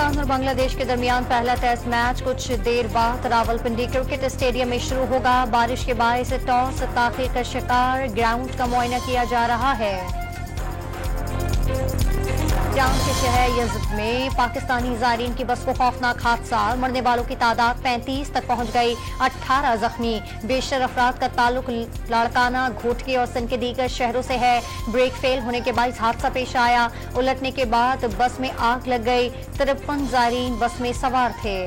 पाकिस्तान और बांग्लादेश के दरमियान पहला टेस्ट मैच कुछ देर बाद रावलपिंडी क्रिकेट स्टेडियम में शुरू होगा। बारिश के बायस टॉस ताखीर का शिकार, ग्राउंड का मुआयना किया जा रहा है। जाम के शहर यज़द में पाकिस्तानी ज़ायरीन की बस को खौफनाक हादसा, मरने वालों की तादाद 35 तक पहुंच गई, 18 जख्मी। बेशतर अफराद का ताल्लुक लाड़काना, घोटके और सिंध के दीगर शहरों से है। ब्रेक फेल होने के बाद हादसा पेश आया। उलटने के बाद बस में आग लग गई। 53 ज़ायरीन बस में सवार थे।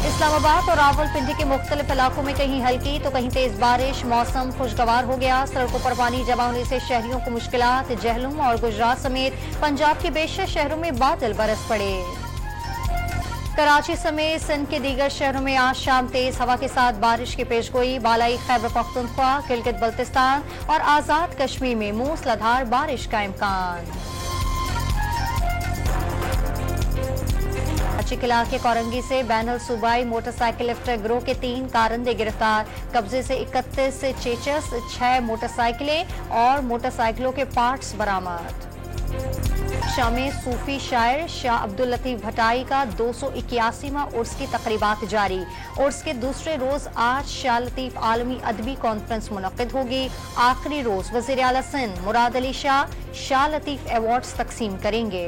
इस्लामाबाद और रावलपिंडी के मुख्तलिफ इलाकों में कहीं हल्की तो कहीं तेज बारिश, मौसम खुशगवार हो गया। सड़कों पर पानी जमा होने से शहरियों को मुश्किलात, जहलुम और गुजरात समेत पंजाब के बेशतर शहरों में बादल बरस पड़े। कराची समेत सिंध के दीगर शहरों में आज शाम तेज हवा के साथ बारिश की पेशगोई। बालाई खैबर पख्तूनख्वा, गिलगित बल्तिस्तान और आजाद कश्मीर में मूसलाधार बारिश का इम्कान। चिकला के कोरंगी से बैनुल सूबाई मोटरसाइकिल लिफ्टर गिरोह के 3 कारंदे गिरफ्तार। कब्जे से 31 चेचस, 6 मोटरसाइकिलें और मोटरसाइकिलों के पार्ट्स बरामद। शाम सूफी शायर शाह अब्दुल लतीफ भटाई का 281वां उर्स की तकरीबात जारी। उर्स के दूसरे रोज आज शाह लतीफ आलमी अदबी कॉन्फ्रेंस मुनक्किद होगी। आखिरी रोज वज़ीर आला सिंध मुराद अली शाह लतीफ अवार्ड्स तकसीम करेंगे।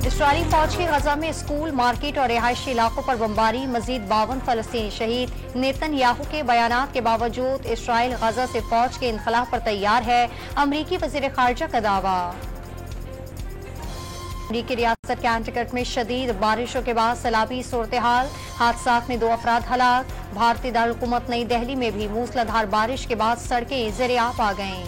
इस्राइली फौज की गजा में स्कूल, मार्केट और रिहायशी इलाकों पर बमबारी, मजीद 52 फलस्तीनी शहीद। नेतन्याहू के बयानात के बावजूद इसराइल गजा से फौज के इनखलाब पर तैयार है, अमरीकी वज़ीर खारजा का दावा। अमरीकी रियासत कैंटकट में शदीद बारिशों के बाद सैलाबी सूरत हाल, हादसात में 2 अफराद हलाक। भारतीय दारुल हुकूमत नई दिल्ली में भी मूसलाधार बारिश के बाद सड़कें ज़ेर-ए-आब आ गईं।